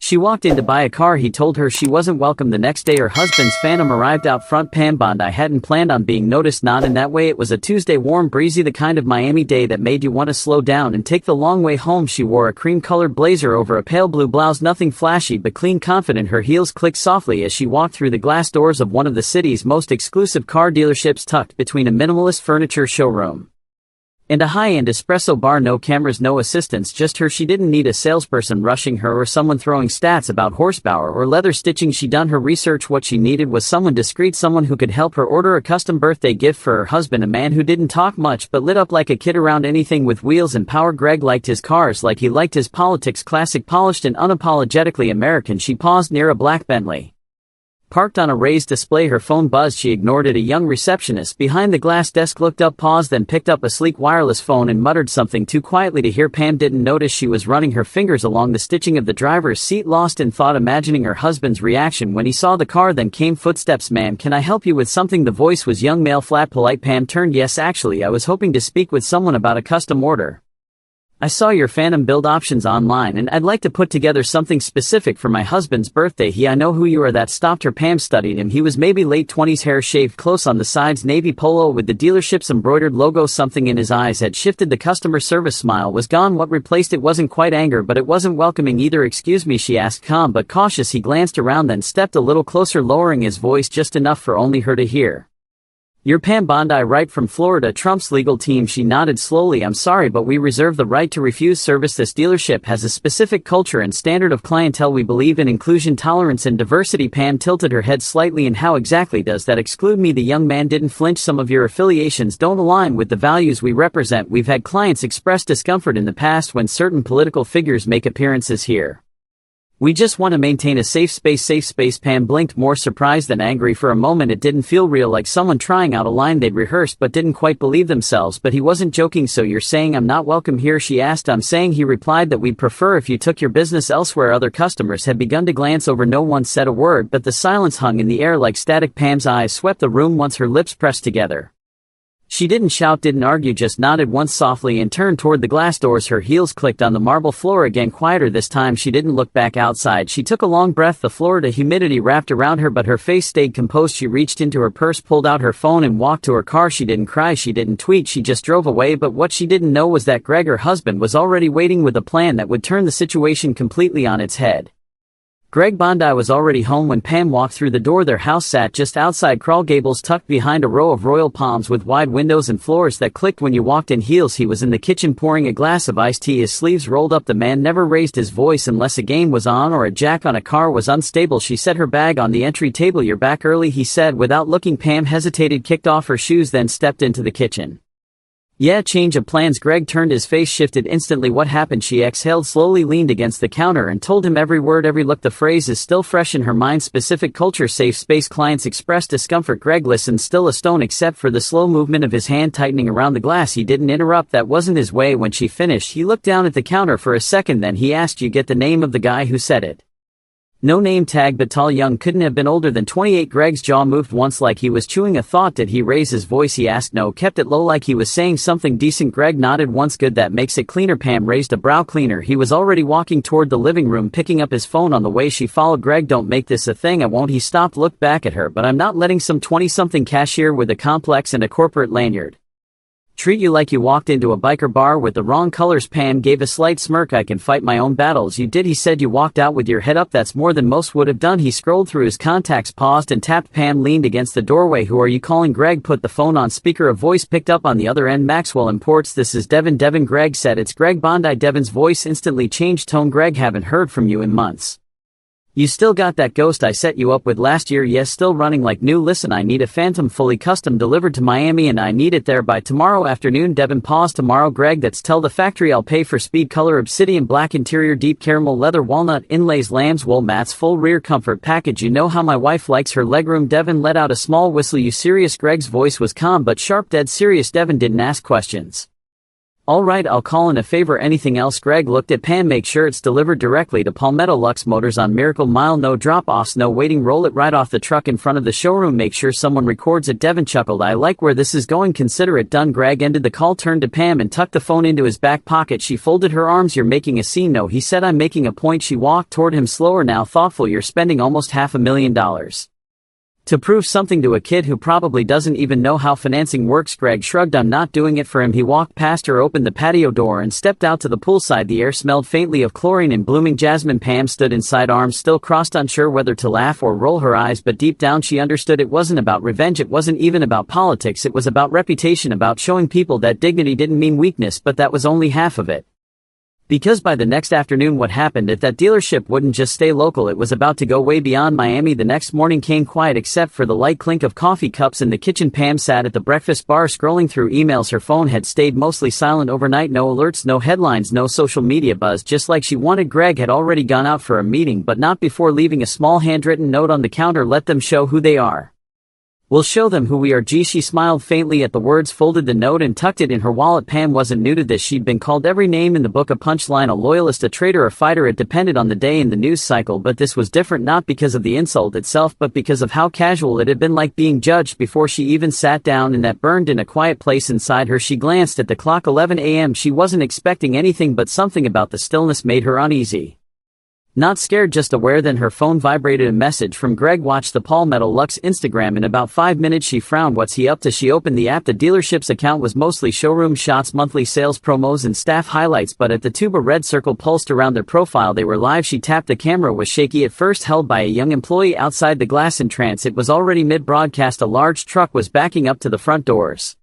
She walked in to buy a car. He told her she wasn't welcome. The next day her husband's Phantom arrived out front. Pam Bondi hadn't planned on being noticed, not in that way. It was a Tuesday, warm, breezy, the kind of Miami day that made you want to slow down and take the long way home. She wore a cream-colored blazer over a pale blue blouse, nothing flashy but clean, confident. Her heels clicked softly as she walked through the glass doors of one of the city's most exclusive car dealerships, tucked between a minimalist furniture showroom and a high-end espresso bar. No cameras, no assistants, just her. She didn't need a salesperson rushing her or someone throwing stats about horsepower or leather stitching. She'd done her research. What she needed was someone discreet, someone who could help her order a custom birthday gift for her husband, a man who didn't talk much but lit up like a kid around anything with wheels and power. Greg liked his cars like he liked his politics, classic, polished, and unapologetically American. She paused near a black Bentley parked on a raised display. Her phone buzzed. She ignored it. A young receptionist behind the glass desk looked up, paused, then picked up a sleek wireless phone and muttered something too quietly to hear. Pam didn't notice she was running her fingers along the stitching of the driver's seat, lost in thought, imagining her husband's reaction when he saw the car. Then came footsteps. "Ma'am, can I help you with something?" The voice was young, male, flat, polite. Pam turned. "Yes, actually, I was hoping to speak with someone about a custom order. I saw your Phantom build options online and I'd like to put together something specific for my husband's birthday." I know who you are." That stopped her. Pam studied him. He was maybe late 20s, hair shaved close on the sides, navy polo with the dealership's embroidered logo. Something in his eyes had shifted. The customer service smile was gone. What replaced it wasn't quite anger, but it wasn't welcoming either. "Excuse me," she asked, calm but cautious. He glanced around, then stepped a little closer, lowering his voice just enough for only her to hear. "You're Pam Bondi, right, from Florida, Trump's legal team?" She nodded slowly. "I'm sorry, but we reserve the right to refuse service. This dealership has a specific culture and standard of clientele. We believe in inclusion, tolerance, and diversity." Pam tilted her head slightly. "And how exactly does that exclude me?" The young man didn't flinch. "Some of your affiliations don't align with the values we represent. We've had clients express discomfort in the past when certain political figures make appearances here. We just want to maintain a safe space." "Safe space?" Pam blinked, more surprised than angry. For a moment it didn't feel real, like someone trying out a line they'd rehearsed but didn't quite believe themselves. But he wasn't joking. "So you're saying I'm not welcome here?" she asked. "I'm saying," he replied, "that we'd prefer if you took your business elsewhere." Other customers had begun to glance over. No one said a word, but the silence hung in the air like static. Pam's eyes swept the room once, her lips pressed together. She didn't shout, didn't argue, just nodded once softly and turned toward the glass doors. Her heels clicked on the marble floor again, quieter this time. She didn't look back. Outside she took a long breath. The Florida humidity wrapped around her, but her face stayed composed. She reached into her purse, pulled out her phone, and walked to her car. She didn't cry, she didn't tweet, she just drove away. But what she didn't know was that Greg, her husband, was already waiting with a plan that would turn the situation completely on its head. Greg Bondi was already home when Pam walked through the door. Their house sat just outside Coral Gables, tucked behind a row of royal palms with wide windows and floors that clicked when you walked in. Heels. He was in the kitchen pouring a glass of iced tea, his sleeves rolled up. The man never raised his voice unless a game was on or a jack on a car was unstable. She set her bag on the entry table. "You're back early," he said without looking. Pam hesitated, kicked off her shoes, then stepped into the kitchen. "Yeah, change of plans." Greg turned, his face shifted instantly. "What happened?" She exhaled slowly, leaned against the counter, and told him every word, every look. The phrase is still fresh in her mind. Specific culture, safe space, clients express discomfort. Greg listened, still a stone except for the slow movement of his hand tightening around the glass. He didn't interrupt. That wasn't his way. When she finished, he looked down at the counter for a second, then he asked, "You get the name of the guy who said it?" "No name tag, but tall, young, couldn't have been older than 28. Greg's jaw moved once like he was chewing a thought. "Did he raise his voice?" he asked. "No, kept it low like he was saying something decent." Greg nodded once. "Good, that makes it cleaner." Pam raised a brow. "Cleaner." He was already walking toward the living room, picking up his phone on the way. She followed. "Greg, don't make this a thing." "I won't." He stopped, looked back at her. "But I'm not letting some 20-something cashier with a complex and a corporate lanyard treat you like you walked into a biker bar with the wrong colors." Pam gave a slight smirk. "I can fight my own battles." "You did," he said. "You walked out with your head up. That's more than most would have done." He scrolled through his contacts, paused, and tapped. Pam leaned against the doorway. "Who are you calling?" Greg put the phone on speaker. A voice picked up on the other end. "Maxwell Imports. This is Devin." "Devin," Greg said. "It's Greg Bondi." Devin's voice instantly changed tone. "Greg, haven't heard from you in months. You still got that ghost I set you up with last year?" "Yes, still running like new." "Listen, I need a Phantom fully custom delivered to Miami and I need it there by tomorrow afternoon." Devin paused. "Tomorrow, Greg? That's tell the factory I'll pay for speed. Color obsidian black, interior deep caramel leather, walnut inlays, lamb's wool mats, full rear comfort package. You know how my wife likes her legroom." Devin let out a small whistle. "You serious?" Greg's voice was calm but sharp, dead serious. Devin didn't ask questions. Alright, I'll call in a favor. Anything else? Greg looked at Pam. Make sure it's delivered directly to Palmetto Lux Motors on Miracle Mile. No drop-offs, no waiting. Roll it right off the truck in front of the showroom. Make sure someone records it. Devin chuckled. I like where this is going. Consider it done. Greg ended the call, turned to Pam and tucked the phone into his back pocket. She folded her arms. You're making a scene. No, he said. I'm making a point. She walked toward him slower now, thoughtful. You're spending almost $500,000 to prove something to a kid who probably doesn't even know how financing works. Greg shrugged. I'm not doing it for him. He walked past her, opened the patio door and stepped out to the poolside. The air smelled faintly of chlorine and blooming jasmine. Pam stood inside, arms still crossed, unsure whether to laugh or roll her eyes, but deep down she understood it wasn't about revenge. It wasn't even about politics. It was about reputation, about showing people that dignity didn't mean weakness. But that was only half of it. Because by the next afternoon, what happened at that dealership wouldn't just stay local, it was about to go way beyond Miami. The next morning came quiet except for the light clink of coffee cups in the kitchen. Pam sat at the breakfast bar scrolling through emails. Her phone had stayed mostly silent overnight. No alerts, no headlines, no social media buzz, just like she wanted. Greg had already gone out for a meeting, but not before leaving a small handwritten note on the counter. Let them show who they are. We'll show them who we are. Gee, she smiled faintly at the words, folded the note and tucked it in her wallet. Pam wasn't new to this. She'd been called every name in the book, a punchline, a loyalist, a traitor, a fighter. It depended on the day in the news cycle, but this was different, not because of the insult itself, but because of how casual it had been, like being judged before she even sat down, and that burned in a quiet place inside her. She glanced at the clock, 11 a.m. She wasn't expecting anything, but something about the stillness made her uneasy. Not scared, just aware. Then her phone vibrated. A message from Greg. Watch the Palmetto Lux Instagram in about 5 minutes. She frowned. What's he up to? She opened the app. The dealership's account was mostly showroom shots, monthly sales promos and staff highlights, but at the tube a red circle pulsed around their profile. They were live. She tapped. The camera was shaky at first, held by a young employee outside the glass entrance. It was already mid-broadcast. A large truck was backing up to the front doors,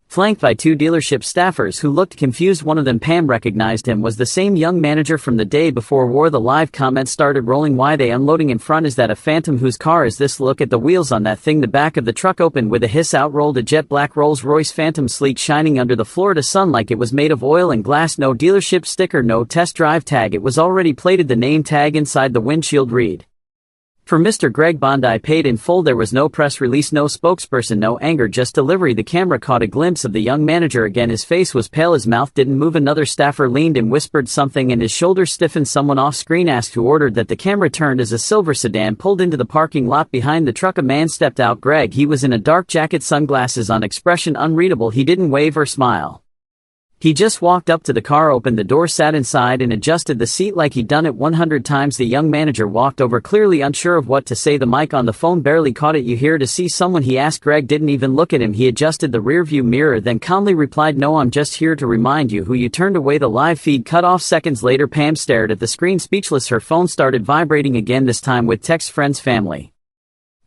flanked by 2 dealership staffers who looked confused. One of them, Pam recognized him, was the same young manager from the day before. War. The live comments started rolling. Why they unloading in front? Is that a Phantom? Whose car is this? Look at the wheels on that thing. The back of the truck opened with a hiss. Out rolled a jet black Rolls-Royce Phantom, sleek, shining under the Florida sun like it was made of oil and glass. No dealership sticker, no test drive tag. It was already plated. The name tag inside the windshield read, for Mr. Greg Bondi, paid in full. There was no press release, no spokesperson, no anger, just delivery. The camera caught a glimpse of the young manager again. His face was pale, his mouth didn't move. Another staffer leaned and whispered something and his shoulders stiffened. Someone off screen asked who ordered that. The camera turned as a silver sedan pulled into the parking lot behind the truck. A man stepped out. Greg. He was in a dark jacket, sunglasses on, expression unreadable. He didn't wave or smile. He just walked up to the car, opened the door, sat inside and adjusted the seat like he'd done it 100 times. The young manager walked over, clearly unsure of what to say. The mic on the phone barely caught it. You here to see someone? He asked. Greg didn't even look at him. He adjusted the rearview mirror, then calmly replied, no, I'm just here to remind you who you. Turned away. The live feed cut off seconds later. Pam stared at the screen, speechless. Her phone started vibrating again, this time with text. Friends, family,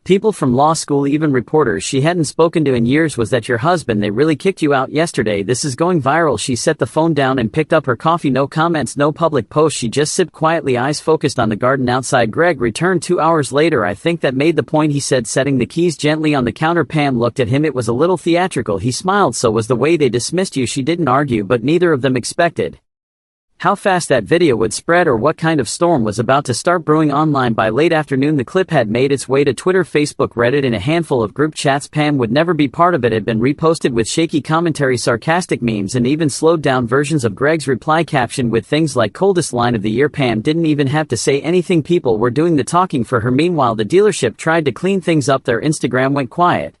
people from law school, even reporters she hadn't spoken to in years. Was that your husband? They really kicked you out yesterday. This is going viral. She set the phone down and picked up her coffee. No comments, no public post. She just sipped quietly, eyes focused on the garden outside. Greg returned 2 hours later. I think that made the point, he said, setting the keys gently on the counter. Pam looked at him. It was a little theatrical. He smiled. So was the way they dismissed you. She didn't argue, but neither of them expected how fast that video would spread or what kind of storm was about to start brewing online. By late afternoon, the clip had made its way to Twitter, Facebook, Reddit, and a handful of group chats. Pam would never be part of it. Had been reposted with shaky commentary, sarcastic memes, and even slowed down versions of Greg's reply, captioned with things like coldest line of the year. Pam didn't even have to say anything. People were doing the talking for her. Meanwhile, the dealership tried to clean things up. Their Instagram went quiet.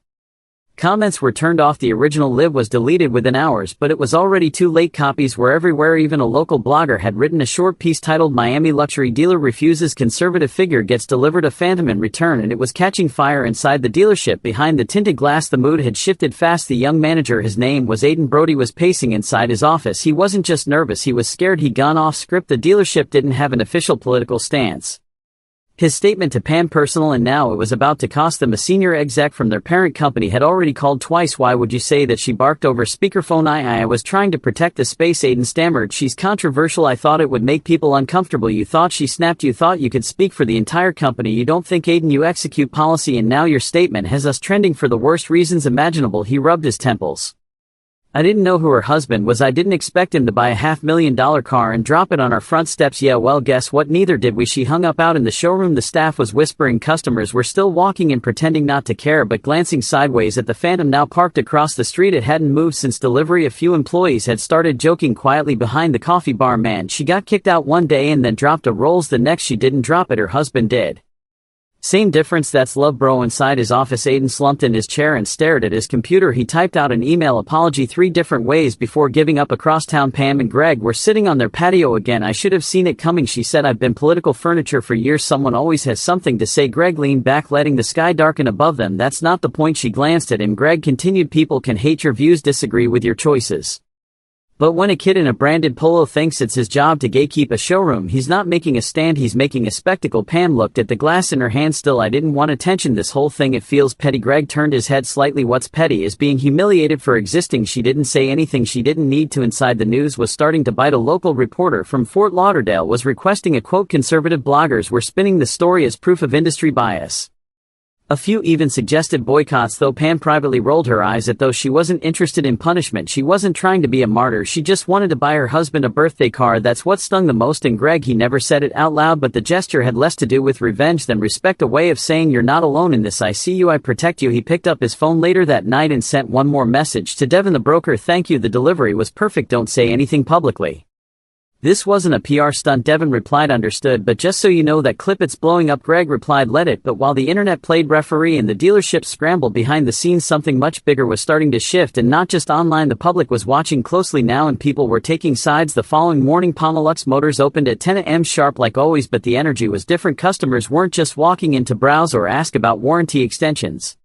Comments were turned off. The original live was deleted within hours, but it was already too late. Copies were everywhere. Even a local blogger had written a short piece titled Miami Luxury Dealer Refuses Conservative Figure Gets Delivered a Phantom in Return, and it was catching fire inside the dealership behind the tinted glass. The mood had shifted fast. The young manager, his name was Aiden Brody, was pacing inside his office. He wasn't just nervous, he was scared. He'd gone off script. The dealership didn't have an official political stance. His statement to Pam personal, and now it was about to cost them. A senior exec from their parent company had already called twice. Why would you say that? She barked over speakerphone. I was trying to protect the space, Aiden stammered. She's controversial. I thought it would make people uncomfortable. You thought? She snapped. You thought you could speak for the entire company. You don't think, Aiden, you execute policy, and now your statement has us trending for the worst reasons imaginable. He rubbed his temples. I didn't know who her husband was. I didn't expect him to buy a $500,000 car and drop it on our front steps. Yeah, well, guess what? Neither did we. She hung up out in the showroom. The staff was whispering. Customers were still walking and pretending not to care, but glancing sideways at the Phantom now parked across the street. It hadn't moved since delivery. A few employees had started joking quietly behind the coffee bar. Man, she got kicked out one day and then dropped a Rolls the next. She didn't drop it, her husband did. Same difference. That's love, bro. Inside his office, Aiden slumped in his chair and stared at his computer. He typed out an email apology 3 different ways before giving up. Across town, Pam and Greg were sitting on their patio again. I should have seen it coming, she said. I've been political furniture for years. Someone always has something to say. Greg leaned back, letting the sky darken above them. That's not the point. She glanced at him. Greg continued, people can hate your views, disagree with your choices. But when a kid in a branded polo thinks it's his job to gatekeep a showroom, he's not making a stand, he's making a spectacle. Pam looked at the glass in her hand. Still, I didn't want attention. This whole thing, it feels petty. Greg turned his head slightly. What's petty? Is being humiliated for existing. She didn't say anything she didn't need to. Inside, the news was starting to bite. A local reporter from Fort Lauderdale was requesting a quote. Conservative bloggers were spinning the story as proof of industry bias. A few even suggested boycotts, though Pam privately rolled her eyes at those. She wasn't interested in punishment. She wasn't trying to be a martyr. She just wanted to buy her husband a birthday car. That's what stung the most in Greg. He never said it out loud, but the gesture had less to do with revenge than respect, a way of saying you're not alone in this. I see you, I protect you. He picked up his phone later that night and sent one more message to Devin the broker. Thank you, the delivery was perfect. Don't say anything publicly. This wasn't a PR stunt, Devin replied. Understood, but just so you know, that clip, it's blowing up. Greg replied, let it. But while the internet played referee and the dealership scrambled behind the scenes, something much bigger was starting to shift, and not just online. The public was watching closely now, and people were taking sides. The following morning, Pomelux Motors opened at 10 a.m. sharp like always, but the energy was different. Customers weren't just walking in to browse or ask about warranty extensions.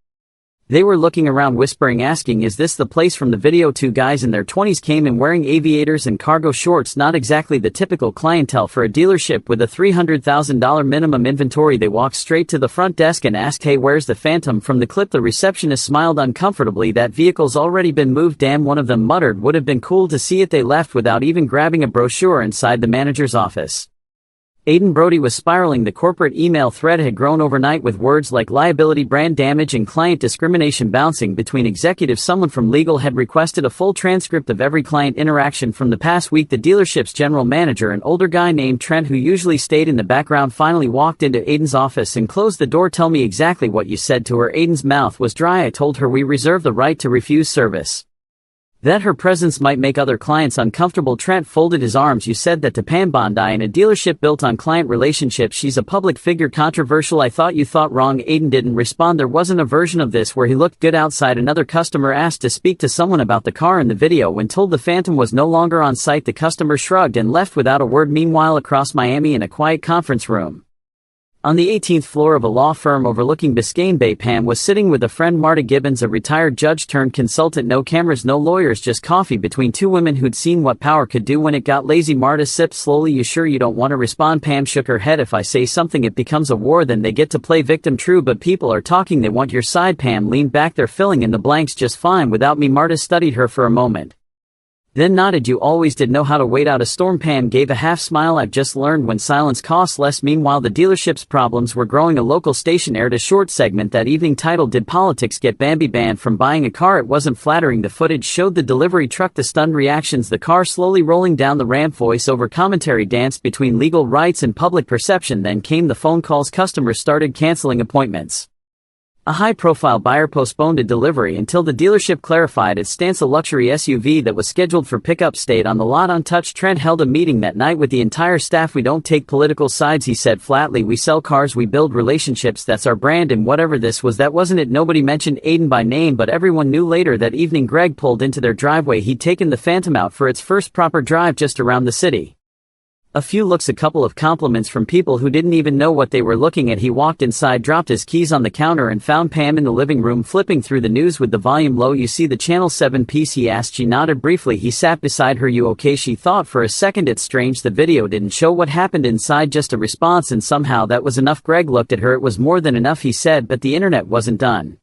They were looking around, whispering, asking, is this the place from the video? 2 guys in their 20s came in wearing aviators and cargo shorts, not exactly the typical clientele for a dealership with a $300,000 minimum inventory. They walked straight to the front desk and asked, hey, where's the Phantom? From the clip, the receptionist smiled uncomfortably. That vehicle's already been moved. Damn, one of them muttered. Would have been cool to see it. They left without even grabbing a brochure inside the manager's office. Aiden Brody was spiraling. The corporate email thread had grown overnight, with words like liability, brand damage, and client discrimination bouncing between executives. Someone from legal had requested a full transcript of every client interaction from the past week. The dealership's general manager, an older guy named Trent who usually stayed in the background, finally walked into Aiden's office and closed the door. Tell me exactly what you said to her. Aiden's mouth was dry. I told her we reserve the right to refuse service. That her presence might make other clients uncomfortable. Trent folded his arms. You said that to Pam Bondi in a dealership built on client relationships. She's a public figure. Controversial. I thought you thought wrong. Aiden didn't respond. There wasn't a version of this where he looked good outside. Another customer asked to speak to someone about the car in the video. When told the Phantom was no longer on site, the customer shrugged and left without a word. Meanwhile, across Miami, in a quiet conference room on the 18th floor of a law firm overlooking Biscayne Bay, Pam was sitting with a friend, Marta Gibbons, a retired judge turned consultant. No cameras, no lawyers, just coffee between 2 women who'd seen what power could do when it got lazy. Marta sipped slowly. You sure you don't want to respond? Pam shook her head. If I say something it becomes a war, then they get to play victim. True, but people are talking, they want your side. Pam leaned back. They're filling in the blanks just fine without me. Marta studied her for a moment, then nodded. You always did know how to wait out a storm. Pam gave a half smile. I've just learned when silence costs less. Meanwhile, the dealership's problems were growing. A local station aired a short segment that evening titled, Did Politics Get Bambi Banned from Buying a Car? It wasn't flattering. The footage showed the delivery truck, the stunned reactions, the car slowly rolling down the ramp. Voice-over commentary danced between legal rights and public perception. Then came the phone calls. Customers started canceling appointments. A high-profile buyer postponed a delivery until the dealership clarified its stance. A luxury SUV that was scheduled for pickup stayed on the lot untouched. Trent held a meeting that night with the entire staff. We don't take political sides, he said flatly. We sell cars, we build relationships, that's our brand, and whatever this was, that wasn't it. Nobody mentioned Aiden by name, but everyone knew. Later that evening, Greg pulled into their driveway. He'd taken the Phantom out for its first proper drive just around the city. A few looks, a couple of compliments from people who didn't even know what they were looking at. He walked inside, dropped his keys on the counter, and found Pam in the living room flipping through the news with the volume low. You see the Channel 7 piece, he asked. She nodded briefly. He sat beside her. You okay? She thought for a second. It's strange the video didn't show what happened inside, just a response, and somehow that was enough. Greg looked at her. It was more than enough, he said, but the internet wasn't done.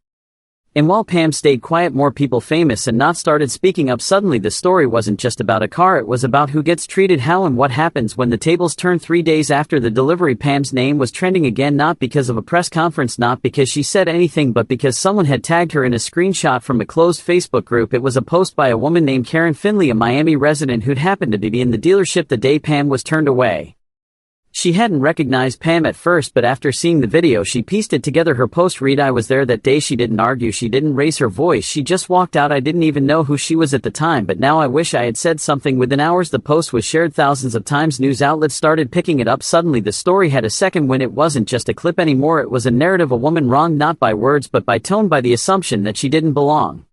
And while Pam stayed quiet, more people famous and not started speaking up. Suddenly the story wasn't just about a car, it was about who gets treated how and what happens when the tables turn. 3 days after the delivery, Pam's name was trending again, not because of a press conference, not because she said anything, but because someone had tagged her in a screenshot from a closed Facebook group. It was a post by a woman named Karen Finley, a Miami resident who'd happened to be in the dealership the day Pam was turned away. She hadn't recognized Pam at first, but after seeing the video she pieced it together. Her post read, "I was there that day. She didn't argue, she didn't raise her voice, she just walked out. I didn't even know who she was at the time, but now I wish I had said something." Within hours the post was shared thousands of times. News outlets started picking it up. Suddenly the story had a second wind. It wasn't just a clip anymore, it was a narrative, a woman wronged not by words but by tone, by the assumption that she didn't belong.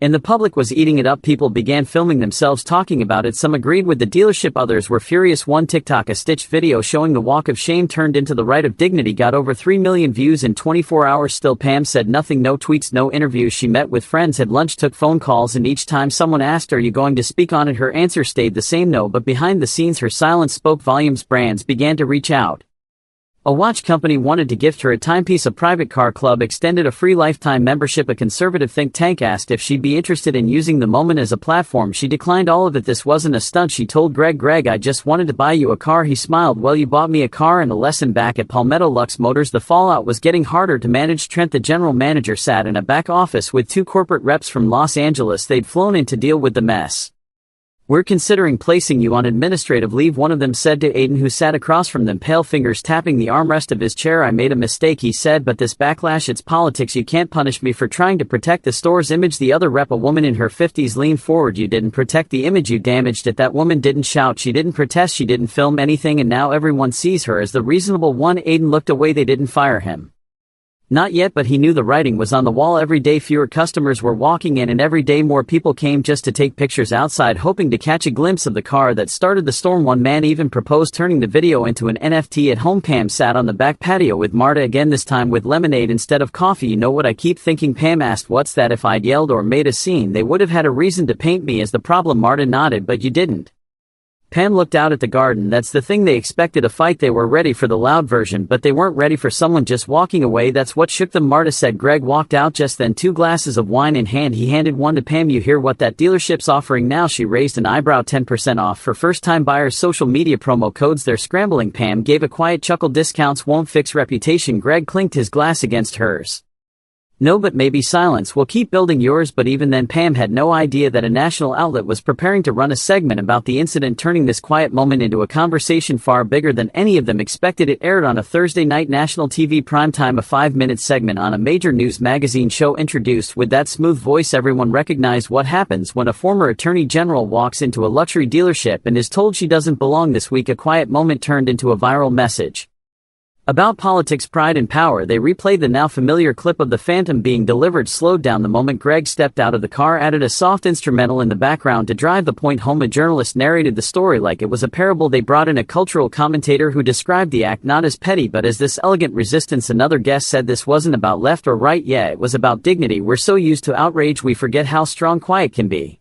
And the public was eating it up. People began filming themselves talking about it. Some agreed with the dealership, others were furious. One TikTok, a stitched video showing the walk of shame turned into the rite of dignity, got over 3 million views in 24 hours. Still Pam said nothing, no tweets, no interviews. She met with friends, had lunch, took phone calls, and each time someone asked, "Are you going to speak on it?" her answer stayed the same, no. But behind the scenes her silence spoke volumes. Brands began to reach out. A watch company wanted to gift her a timepiece, a private car club extended a free lifetime membership, a conservative think tank asked if she'd be interested in using the moment as a platform. She declined all of it. "This wasn't a stunt," she told Greg, "I just wanted to buy you a car." He smiled. "Well, you bought me a car and a lesson." Back at Palmetto Lux Motors the fallout was getting harder to manage. Trent, the general manager, sat in a back office with 2 corporate reps from Los Angeles. They'd flown in to deal with the mess. "We're considering placing you on administrative leave," one of them said to Aiden, who sat across from them, pale fingers tapping the armrest of his chair. "I made a mistake," he said, "but this backlash, it's politics. You can't punish me for trying to protect the store's image." The other rep, a woman in her 50s, leaned forward. "You didn't protect the image, you damaged it." That woman didn't shout, she didn't protest, she didn't film anything, and now everyone sees her as the reasonable one. Aiden looked away. "They didn't fire him." Not yet, but he knew the writing was on the wall. Every day fewer customers were walking in, and every day more people came just to take pictures outside, hoping to catch a glimpse of the car that started the storm. One man even proposed turning the video into an NFT at home. Pam sat on the back patio with Marta again, this time with lemonade instead of coffee. "You know what I keep thinking?" Pam asked. "What's that?" "If I'd yelled or made a scene, they would have had a reason to paint me as the problem." Marta nodded. "But you didn't." Pam looked out at the garden. "That's the thing, they expected a fight. They were ready for the loud version, but they weren't ready for someone just walking away. That's what shook them," Marta said. Greg walked out just then, 2 glasses of wine in hand. He handed one to Pam. "You hear what that dealership's offering now?" She raised an eyebrow. 10% off for first-time buyers. Social media promo codes, they're scrambling. Pam gave a quiet chuckle. "Discounts won't fix reputation." Greg clinked his glass against hers. "No, but maybe silence will keep building yours." But even then Pam had no idea that a national outlet was preparing to run a segment about the incident, turning this quiet moment into a conversation far bigger than any of them expected. It aired on a Thursday night, national TV primetime, a 5-minute segment on a major news magazine show. Introduced with that smooth voice, everyone recognized what happens when a former attorney general walks into a luxury dealership and is told she doesn't belong. This week a quiet moment turned into a viral message. About politics, pride and power. They replayed the now familiar clip of the Phantom being delivered, slowed down the moment Greg stepped out of the car, added a soft instrumental in the background to drive the point home. A journalist narrated the story like it was a parable. They brought in a cultural commentator who described the act not as petty but as this elegant resistance. Another guest said this wasn't about left or right, yeah, it was about dignity. "We're so used to outrage we forget how strong quiet can be."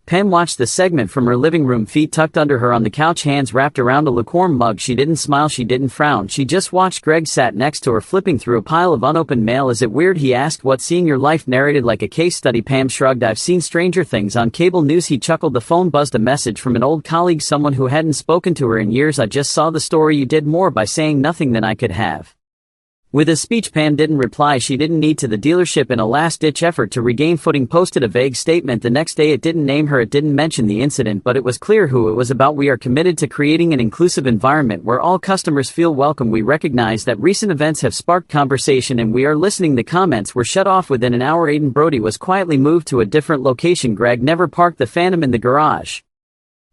Pam watched the segment from her living room, feet tucked under her on the couch, hands wrapped around a lukewarm mug. She didn't smile, she didn't frown, she just watched. Greg sat next to her, flipping through a pile of unopened mail. "Is it weird?" he asked. "What, seeing your life narrated like a case study?" Pam shrugged. "I've seen stranger things on cable news." He chuckled. The phone buzzed, a message from an old colleague, someone who hadn't spoken to her in years. "I just saw the story. You did more by saying nothing than I could have." With a speech, Pam didn't reply. She didn't need to. The dealership, in a last-ditch effort to regain footing, posted a vague statement the next day. It didn't name her, it didn't mention the incident, but it was clear who it was about. "We are committed to creating an inclusive environment where all customers feel welcome. We recognize that recent events have sparked conversation and we are listening." The comments were shut off within an hour. Aiden Brody was quietly moved to a different location. Greg never parked the Phantom in the garage.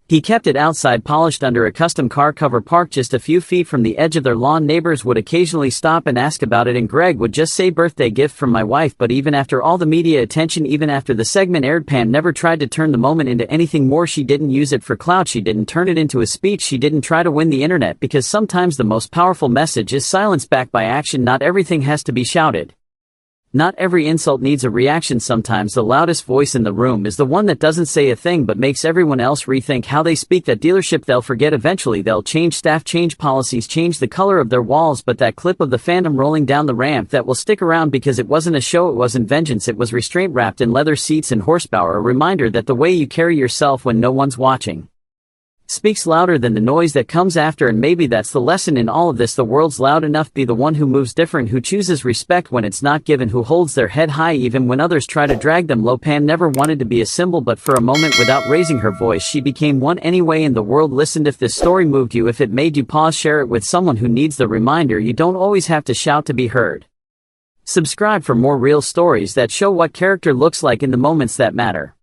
He kept it outside, polished under a custom car cover, parked just a few feet from the edge of their lawn. Neighbors would occasionally stop and ask about it, and Greg would just say, "Birthday gift from my wife." But even after all the media attention, even after the segment aired, Pam never tried to turn the moment into anything more. She didn't use it for clout, she didn't turn it into a speech, she didn't try to win the internet, because sometimes the most powerful message is silence backed by action. Not everything has to be shouted. Not every insult needs a reaction. Sometimes the loudest voice in the room is the one that doesn't say a thing but makes everyone else rethink how they speak. That dealership they'll forget eventually. They'll change staff, change policies, change the color of their walls, but that clip of the Phantom rolling down the ramp, that will stick around because it wasn't a show, it wasn't vengeance, it was restraint wrapped in leather seats and horsepower. A reminder that the way you carry yourself when no one's watching speaks louder than the noise that comes after. And maybe that's the lesson in all of this. The world's loud enough. Be the one who moves different, who chooses respect when it's not given, who holds their head high even when others try to drag them low. Pam never wanted to be a symbol, but for a moment, without raising her voice, she became one anyway, and the world listened. If this story moved you, if it made you pause, share it with someone who needs the reminder you don't always have to shout to be heard. Subscribe for more real stories that show what character looks like in the moments that matter.